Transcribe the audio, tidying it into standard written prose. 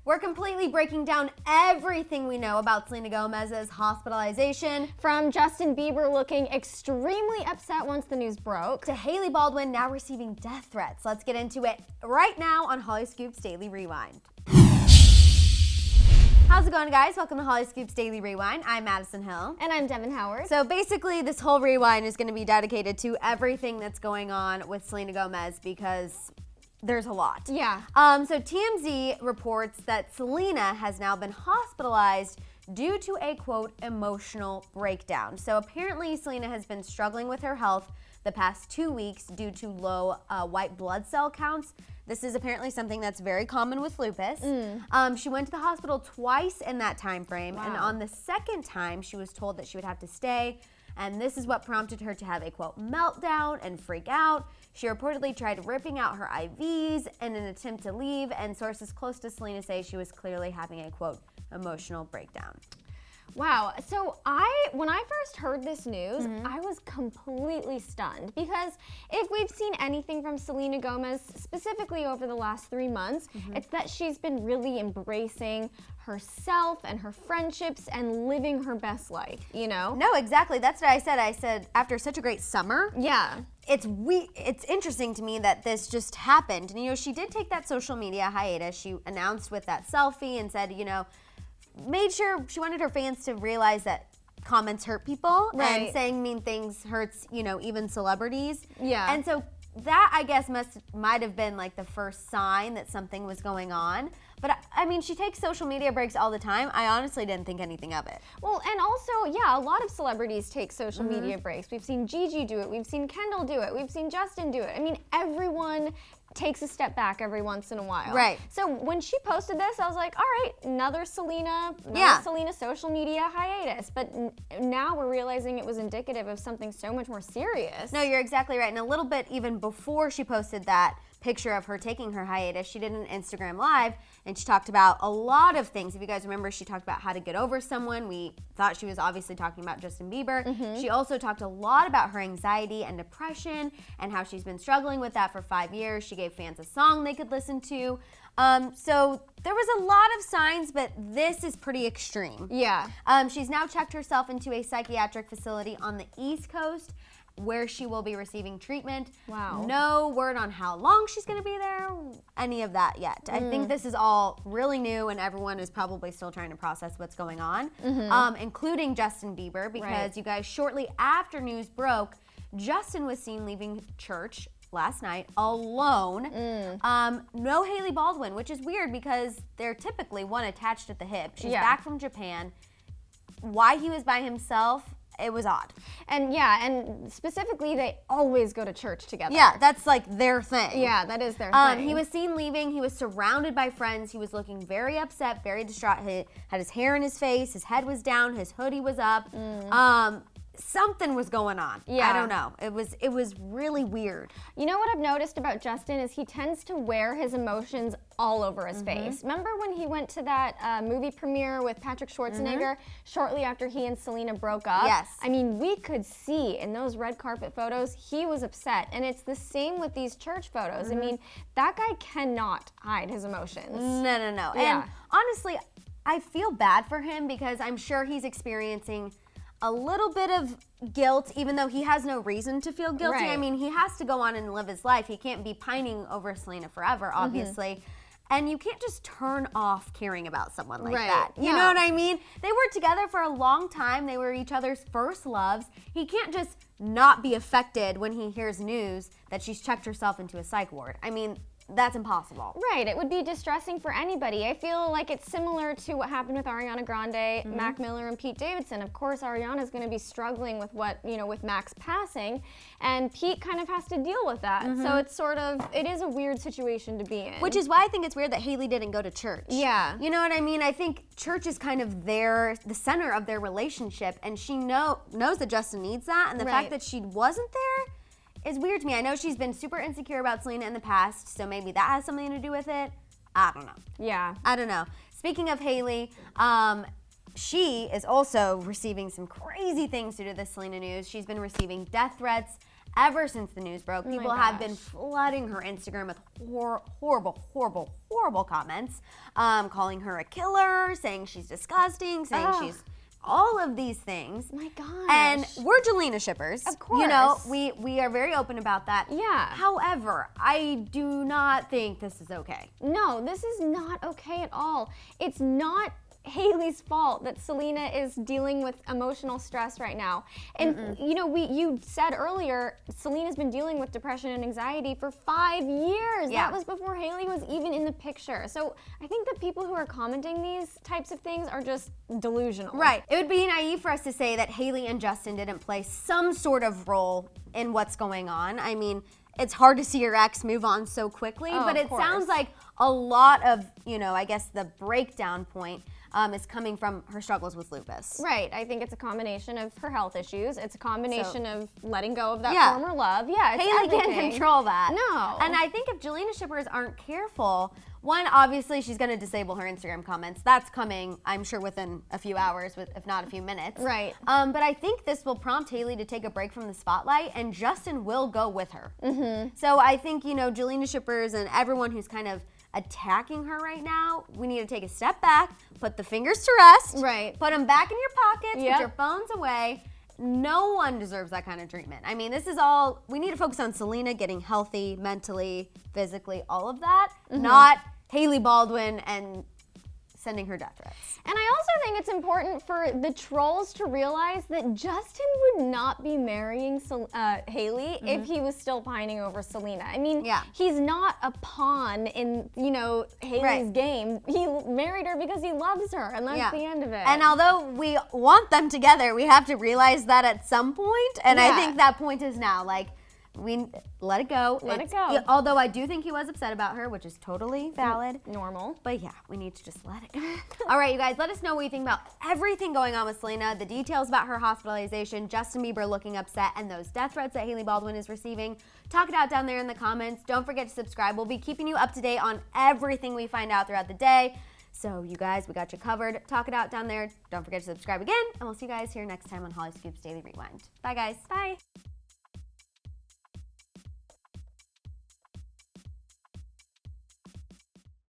We're completely breaking down everything we know about Selena Gomez's hospitalization. From Justin Bieber looking extremely upset once the news broke, To Hailey Baldwin now receiving death threats. Let's get into it right now on Hollyscoop's Daily Rewind. How's it going, guys? Welcome to Hollyscoop's Daily Rewind. I'm Madison Hill. and I'm Devin Howard. So basically, this whole rewind is going to be dedicated to everything that's going on with Selena Gomez because there's a lot. Yeah. So TMZ reports that Selena has now been hospitalized due to a, quote, emotional breakdown. So apparently Selena has been struggling with her health the past 2 weeks due to low white blood cell counts. This is apparently something that's very common with lupus. She went to the hospital twice in that time frame, and on the second time, she was told that she would have to stay, and this is what prompted her to have a, quote, meltdown and freak out. She reportedly tried ripping out her IVs in an attempt to leave, and sources close to Selena say she was clearly having a, quote, emotional breakdown. Wow. So when I first heard this news, I was completely stunned because if we've seen anything from Selena Gomez, specifically over the last 3 months, it's that she's been really embracing herself and her friendships and living her best life, you know? No, exactly. That's what I said. I said after such a great summer. Yeah. It's interesting to me that this just happened. And, you know, she did take that social media hiatus. She announced with that selfie and said, you know, made sure she wanted her fans to realize that comments hurt people, and saying mean things hurts, you know, even celebrities. Yeah. And so that, I guess, might have been like the first sign that something was going on. But I mean, she takes social media breaks all the time. I honestly didn't think anything of it. Well, and also, yeah, a lot of celebrities take social media breaks. We've seen Gigi do it. We've seen Kendall do it. We've seen Justin do it. I mean, everyone takes a step back every once in a while. Right. So when she posted this, I was like, all right, another Selena social media hiatus. But now we're realizing it was indicative of something so much more serious. No, you're exactly right. And a little bit even before she posted that picture of her taking her hiatus, she did an Instagram Live and she talked about a lot of things. If you guys remember, she talked about how to get over someone. We thought she was obviously talking about Justin Bieber. She also talked a lot about her anxiety and depression and how she's been struggling with that for 5 years. She gave fans a song they could listen to. So there was a lot of signs, but this is pretty extreme. Yeah. She's now checked herself into a psychiatric facility on the East Coast where she will be receiving treatment. Wow. No word on how long she's going to be there, any of that yet. I think this is all really new and everyone is probably still trying to process what's going on, including Justin Bieber, because you guys, shortly after news broke, Justin was seen leaving church last night alone. No Hailey Baldwin, which is weird because they're typically one attached at the hip. She's back from Japan. Why he was by himself, it was odd. And and specifically, they always go to church together. Yeah, that's like their thing. Yeah, that is their thing. He was seen leaving. He was surrounded by friends. He was looking very upset, very distraught. He had his hair in his face. His head was down. His hoodie was up. Something was going on. Yeah. I don't know. It was really weird. You know what I've noticed about Justin is he tends to wear his emotions all over his face. Remember when he went to that movie premiere with Patrick Schwarzenegger shortly after he and Selena broke up? Yes. I mean, we could see in those red carpet photos, he was upset. And it's the same with these church photos. I mean, that guy cannot hide his emotions. No. Yeah. And honestly, I feel bad for him because I'm sure he's experiencing a little bit of guilt, even though he has no reason to feel guilty. Right. I mean, he has to go on and live his life. He can't be pining over Selena forever, obviously. And you can't just turn off caring about someone like that. You know what I mean? They were together for a long time. They were each other's first loves. He can't just not be affected when he hears news that she's checked herself into a psych ward. I mean, that's impossible. Right, it would be distressing for anybody. I feel like it's similar to what happened with Ariana Grande, Mac Miller, and Pete Davidson. Of course, Ariana's going to be struggling with with Mac's passing, and Pete kind of has to deal with that. So it is a weird situation to be in. Which is why I think it's weird that Hailey didn't go to church. Yeah. You know what I mean? I think church is kind of the center of their relationship, and she knows that Justin needs that, and the fact that she wasn't there is weird to me. I know she's been super insecure about Selena in the past, so maybe that has something to do with it. I don't know. Yeah. I don't know. Speaking of Hailey, she is also receiving some crazy things due to the Selena news. She's been receiving death threats ever since the news broke, people have been gosh. flooding her Instagram with horrible comments, calling her a killer, saying she's disgusting, saying she's all of these things. My gosh. And we're Jelena shippers. Of course. You know, we are very open about that. Yeah. However, I do not think this is okay. No, this is not okay at all. It's not Hailey's fault that Selena is dealing with emotional stress right now. And you know, you said earlier, Selena's been dealing with depression and anxiety for 5 years. Yeah. That was before Hailey was even in the picture. So I think the people who are commenting these types of things are just delusional. Right. It would be naive for us to say that Hailey and Justin didn't play some sort of role in what's going on. I mean, it's hard to see your ex move on so quickly, but it sounds like a lot of, you know, I guess the breakdown point is coming from her struggles with lupus. Right. I think it's a combination of her health issues. It's a combination of letting go of that Yeah. former love. Yeah, it's Hailey everything. can't control that. No. And I think if Jelena shippers aren't careful, one, obviously she's going to disable her Instagram comments. That's coming, I'm sure, within a few hours, if not a few minutes. Right. But I think this will prompt Hailey to take a break from the spotlight, and Justin will go with her. So I think, you know, Jelena shippers and everyone who's kind of attacking her right now, we need to take a step back, put the fingers to rest, Right. put them back in your pockets, Yep. put your phones away. No one deserves that kind of treatment. I mean, this is all, we need to focus on Selena getting healthy, mentally, physically, all of that, not Hailey Baldwin and sending her death threats. And I also think it's important for the trolls to realize that Justin would not be marrying Hailey if he was still pining over Selena. I mean, he's not a pawn in, you know, Hailey's game. He married her because he loves her, and that's the end of it. And although we want them together, we have to realize that at some point, and I think that point is now. Like, we let it go. Let it go. Although I do think he was upset about her, which is totally valid. Normal. But yeah, we need to just let it go. All right, you guys, let us know what you think about everything going on with Selena, the details about her hospitalization, Justin Bieber looking upset, and those death threats that Hailey Baldwin is receiving. Talk it out down there in the comments. Don't forget to subscribe. We'll be keeping you up to date on everything we find out throughout the day. So you guys, we got you covered. Talk it out down there. Don't forget to subscribe again, and we'll see you guys here next time on Hollyscoop's Daily Rewind. Bye, guys. Bye.